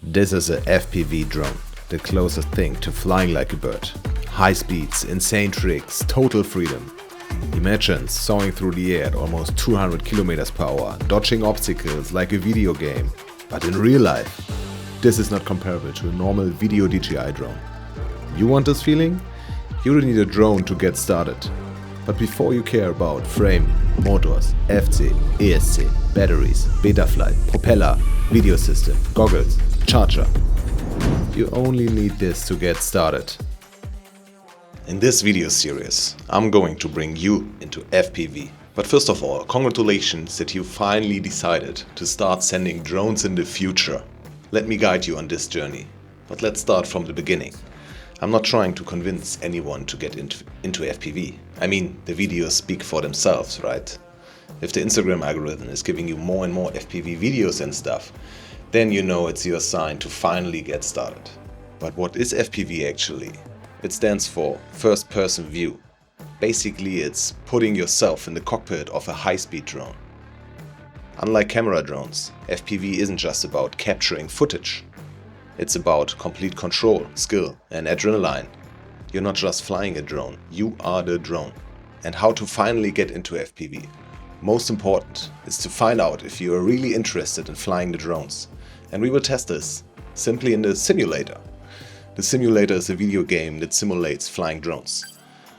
This is a FPV drone, the closest thing to flying like a bird. High speeds, insane tricks, total freedom. Imagine soaring through the air at almost 200 km per hour, dodging obstacles like a video game. But in real life, this is not comparable to a normal video DJI drone. You want this feeling? You don't need a drone to get started. But before you care about frame, motors, FC, ESC, batteries, Betaflight, propeller, video system, goggles, charger, you only need this to get started. In this video series, I'm going to bring you into FPV. But first of all, congratulations that you finally decided to start sending drones in the future. Let me guide you on this journey. But let's start from the beginning. I'm not trying to convince anyone to get into FPV. I mean, the videos speak for themselves, right? If the Instagram algorithm is giving you more and more FPV videos and stuff, then you know it's your sign to finally get started. But what is FPV actually? It stands for first person view. Basically, it's putting yourself in the cockpit of a high-speed drone. Unlike camera drones, FPV isn't just about capturing footage. It's about complete control, skill and adrenaline. You're not just flying a drone, you are the drone. And how to finally get into FPV? Most important is to find out if you are really interested in flying the drones. And we will test this simply in the simulator. The simulator is a video game that simulates flying drones.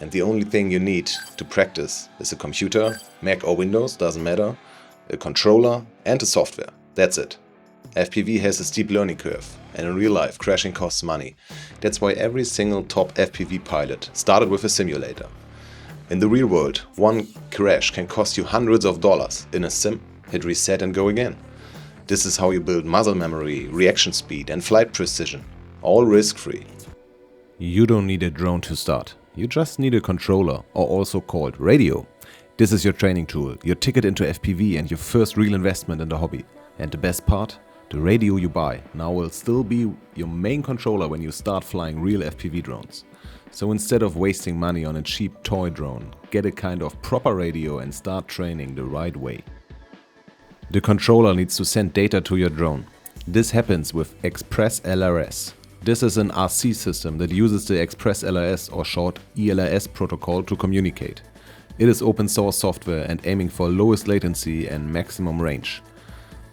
And the only thing you need to practice is a computer, Mac or Windows, doesn't matter, a controller and a software. That's it. FPV has a steep learning curve, and in real life crashing costs money. That's why every single top FPV pilot started with a simulator. In the real world, one crash can cost you hundreds of dollars. In a sim, hit reset and go again. This is how you build muscle memory, reaction speed and flight precision, all risk-free. You don't need a drone to start. You just need a controller, or also called radio. This is your training tool, your ticket into FPV and your first real investment in the hobby. And the best part? The radio you buy now will still be your main controller when you start flying real FPV drones. So instead of wasting money on a cheap toy drone, get a kind of proper radio and start training the right way. The controller needs to send data to your drone. This happens with Express ELRS. This is an RC system that uses the Express ELRS or short ELRS protocol to communicate. It is open source software and aiming for lowest latency and maximum range.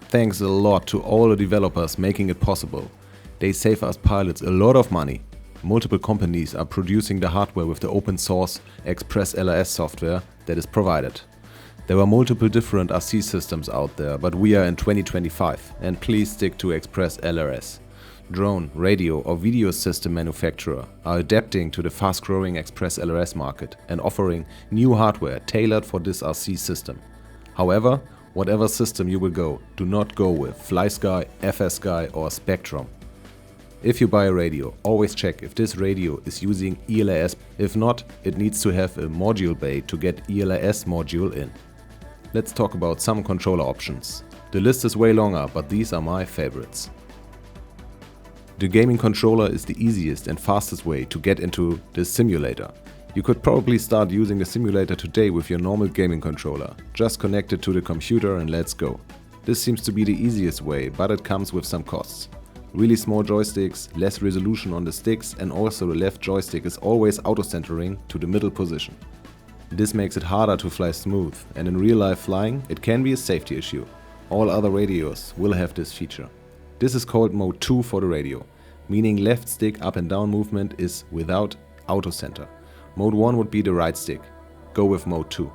Thanks a lot to all the developers making it possible. They save us pilots a lot of money. Multiple companies are producing the hardware with the open source Express ELRS software that is provided. There are multiple different RC systems out there, but we are in 2025 and please stick to Express ELRS. Drone, radio or video system manufacturer are adapting to the fast-growing Express ELRS market and offering new hardware tailored for this RC system. However, whatever system you will go, do not go with FlySky, FSky or Spectrum. If you buy a radio, always check if this radio is using ELRS. If not, it needs to have a module bay to get ELRS module in. Let's talk about some controller options. The list is way longer, but these are my favorites. The gaming controller is the easiest and fastest way to get into the simulator. You could probably start using the simulator today with your normal gaming controller. Just connect it to the computer and let's go. This seems to be the easiest way, but it comes with some costs. Really small joysticks, less resolution on the sticks, and also the left joystick is always auto-centering to the middle position. This makes it harder to fly smooth, and in real life flying it can be a safety issue. All other radios will have this feature. This is called Mode 2 for the radio, meaning left stick up and down movement is without auto-center. Mode 1 would be the right stick. Go with Mode 2.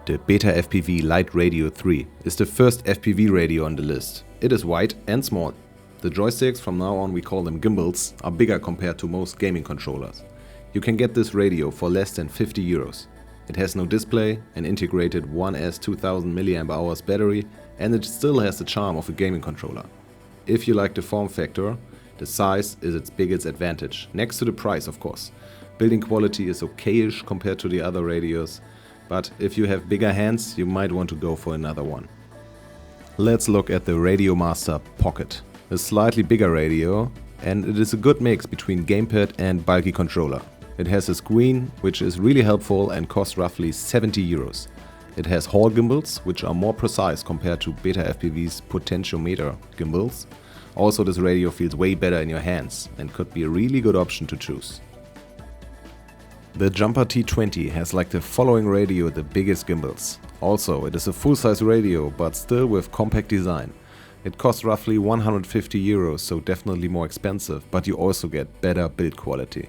The Betafpv Lite Radio 3 is the first FPV radio on the list. It is white and small. The joysticks, from now on we call them gimbals, are bigger compared to most gaming controllers. You can get this radio for less than 50 euros. It has no display, an integrated 1S 2000 mAh battery, and it still has the charm of a gaming controller. If you like the form factor, the size is its biggest advantage, next to the price of course. Building quality is okayish compared to the other radios, but if you have bigger hands, you might want to go for another one. Let's look at the Radiomaster Pocket, a slightly bigger radio, and it is a good mix between gamepad and bulky controller. It has a screen, which is really helpful and costs roughly 70 euros. It has Hall gimbals, which are more precise compared to Betafpv's potentiometer gimbals. Also, this radio feels way better in your hands and could be a really good option to choose. The Jumper T20 has like the following radio with the biggest gimbals. Also, it is a full-size radio, but still with compact design. It costs roughly 150 euros, so definitely more expensive, but you also get better build quality.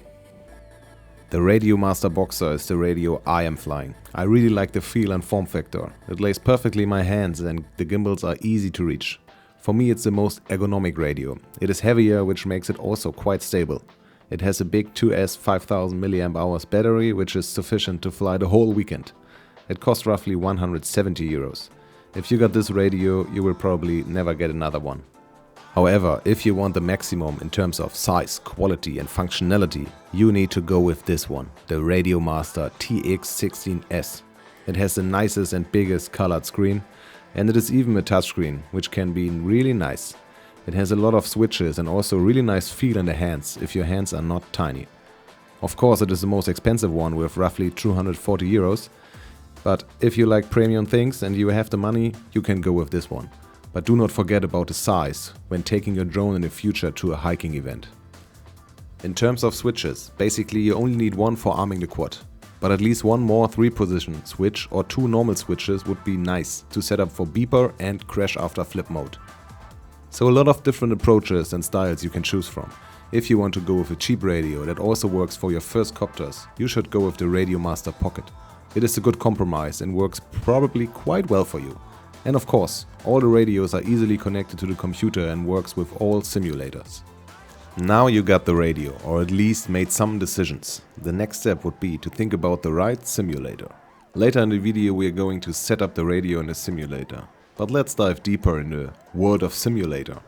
The Radiomaster Boxer is the radio I am flying. I really like the feel and form factor. It lays perfectly in my hands and the gimbals are easy to reach. For me it's the most ergonomic radio. It is heavier, which makes it also quite stable. It has a big 2S 5000 mAh battery, which is sufficient to fly the whole weekend. It costs roughly 170 euros. If you got this radio, you will probably never get another one. However, if you want the maximum in terms of size, quality and functionality, you need to go with this one, the Radiomaster TX16S. It has the nicest and biggest colored screen, and it is even a touchscreen, which can be really nice. It has a lot of switches and also really nice feel in the hands if your hands are not tiny. Of course, it is the most expensive one with roughly 240 euros, but if you like premium things and you have the money, you can go with this one. But do not forget about the size when taking your drone in the future to a hiking event. In terms of switches, basically you only need one for arming the quad. But at least one more 3-position switch or 2 normal switches would be nice to set up for beeper and crash after flip mode. So a lot of different approaches and styles you can choose from. If you want to go with a cheap radio that also works for your first copters, you should go with the Radiomaster Pocket. It is a good compromise and works probably quite well for you. And of course, all the radios are easily connected to the computer and works with all simulators. Now you got the radio, or at least made some decisions. The next step would be to think about the right simulator. Later in the video we are going to set up the radio in the simulator. But let's dive deeper in the world of simulator.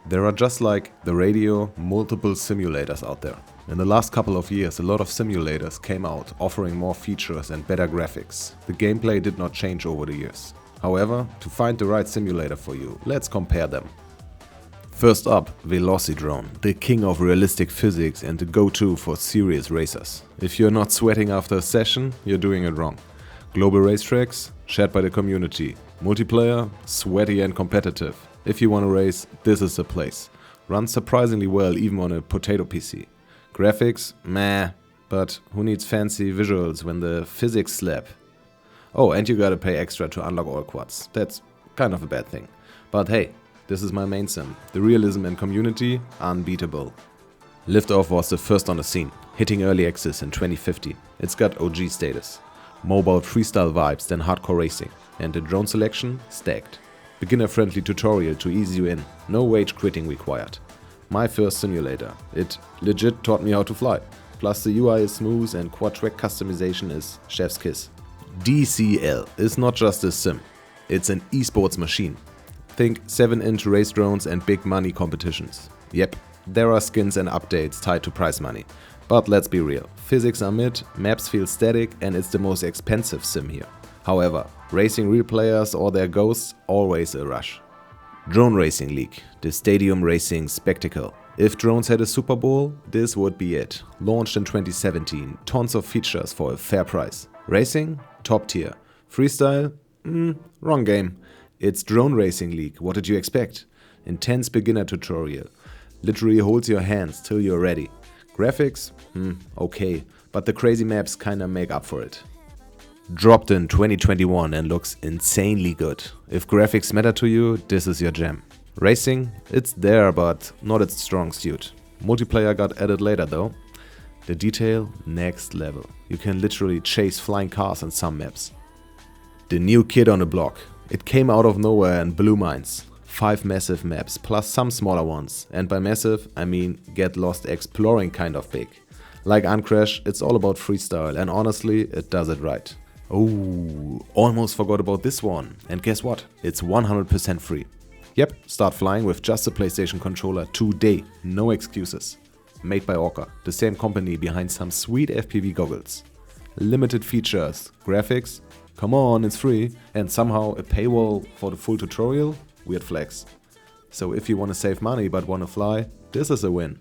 There are, just like the radio, multiple simulators out there. In the last couple of years a lot of simulators came out offering more features and better graphics. The gameplay did not change over the years. However, to find the right simulator for you, let's compare them. First up, Velocidrone, the king of realistic physics and the go-to for serious racers. If you're not sweating after a session, you're doing it wrong. Global racetracks, shared by the community. Multiplayer, sweaty and competitive. If you want to race, this is the place. Runs surprisingly well even on a potato PC. Graphics, meh, but who needs fancy visuals when the physics slap? Oh, and you gotta pay extra to unlock all quads. That's kind of a bad thing. But hey, this is my main sim. The realism and community, unbeatable. Liftoff was the first on the scene, hitting early access in 2015. It's got OG status. More about freestyle vibes than hardcore racing. And the drone selection, stacked. Beginner friendly tutorial to ease you in. No rage quitting required. My first simulator. It legit taught me how to fly. Plus the UI is smooth and quad track customization is chef's kiss. DCL is not just a sim, it's an esports machine. Think 7-inch race drones and big money competitions. Yep, there are skins and updates tied to prize money. But let's be real, physics are mid, maps feel static and it's the most expensive sim here. However, racing real players or their ghosts, always a rush. Drone Racing League, the stadium racing spectacle. If drones had a Super Bowl, this would be it. Launched in 2017, tons of features for a fair price. Racing? Top tier. Freestyle? Wrong game. It's Drone Racing League, what did you expect? Intense beginner tutorial. Literally holds your hands till you're ready. Graphics? Okay, but the crazy maps kinda make up for it. Dropped in 2021 and looks insanely good. If graphics matter to you, this is your jam. Racing? It's there, but not its strong suit. Multiplayer got added later though. The detail, next level. You can literally chase flying cars on some maps. The new kid on the block. It came out of nowhere and blew minds. 5 massive maps plus some smaller ones. And by massive, I mean get lost exploring kind of big. Like Uncrashed, it's all about freestyle and honestly, it does it right. Oh, almost forgot about this one. And guess what? It's 100% free. Yep, start flying with just a PlayStation controller today. No excuses. Made by Orca, the same company behind some sweet FPV goggles. Limited features, graphics, come on, it's free, and somehow a paywall for the full tutorial? Weird flex. So if you want to save money but want to fly, this is a win.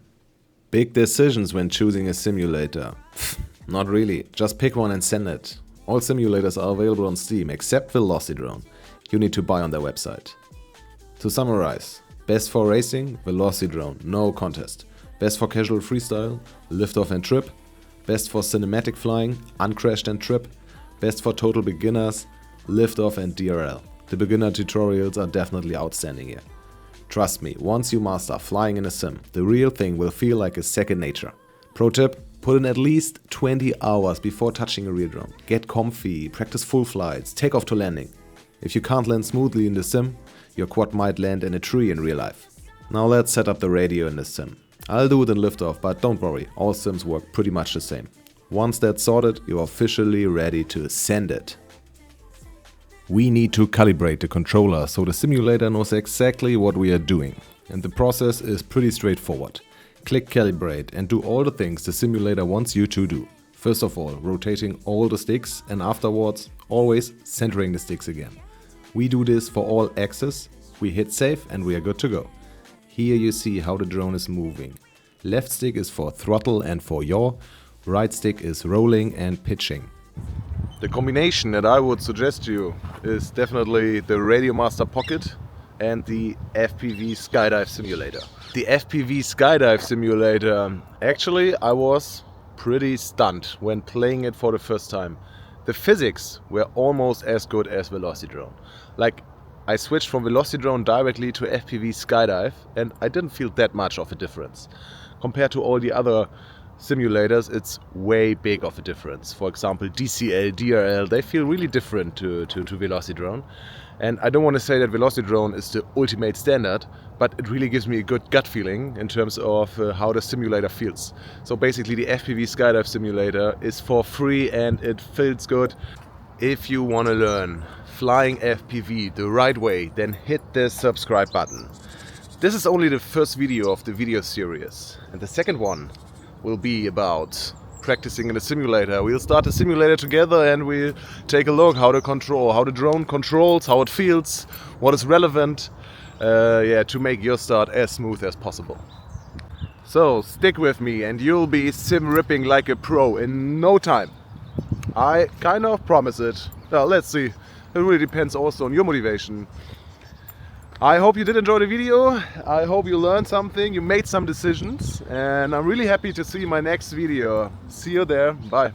Big decisions when choosing a simulator. Not really, just pick one and send it. All simulators are available on Steam except Velocidrone. You need to buy on their website. To summarize, Best for racing, Velocidrone, no contest. Best for casual freestyle, Liftoff and Tryp. Best for cinematic flying, Uncrashed and Tryp. Best for total beginners, Liftoff and DRL. The beginner tutorials are definitely outstanding here. Trust me, once you master flying in a sim, the real thing will feel like a second nature. Pro tip, put in at least 20 hours before touching a real drone. Get comfy, practice full flights, take off to landing. If you can't land smoothly in the sim, your quad might land in a tree in real life. Now let's set up the radio in the sim. I'll do it in Liftoff, but don't worry, all sims work pretty much the same. Once that's sorted, you're officially ready to send it. We need to calibrate the controller so the simulator knows exactly what we are doing. And the process is pretty straightforward. Click Calibrate and do all the things the simulator wants you to do. First of all, rotating all the sticks, and afterwards, always centering the sticks again. We do this for all axes, we hit save and we are good to go. Here you see how the drone is moving. Left stick is for throttle and for yaw, right stick is rolling and pitching. The combination that I would suggest to you is definitely the Radiomaster Pocket and the FPV.Skydive simulator. The FPV.Skydive simulator, actually I was pretty stunned when playing it for the first time. The physics were almost as good as Velocidrone. Like, I switched from Velocidrone directly to FPV.Skydive and I didn't feel that much of a difference. Compared to all the other simulators, it's way big of a difference. For example, DCL, DRL, they feel really different to Velocidrone. And I don't want to say that Velocidrone is the ultimate standard, but it really gives me a good gut feeling in terms of how the simulator feels. So basically the FPV.Skydive simulator is for free and it feels good. If you want to learn flying FPV the right way, then hit the subscribe button. This is only the first video of the video series, and the second one will be about practicing in the simulator. We'll start the simulator together and we'll take a look how the drone controls, how it feels, what is relevant, to make your start as smooth as possible. So stick with me and you'll be sim ripping like a pro in no time. I kind of promise it. Well, let's see. It really depends also on your motivation. I hope you did enjoy the video. I hope you learned something, you made some decisions, and I'm really happy to see my next video. See you there. Bye.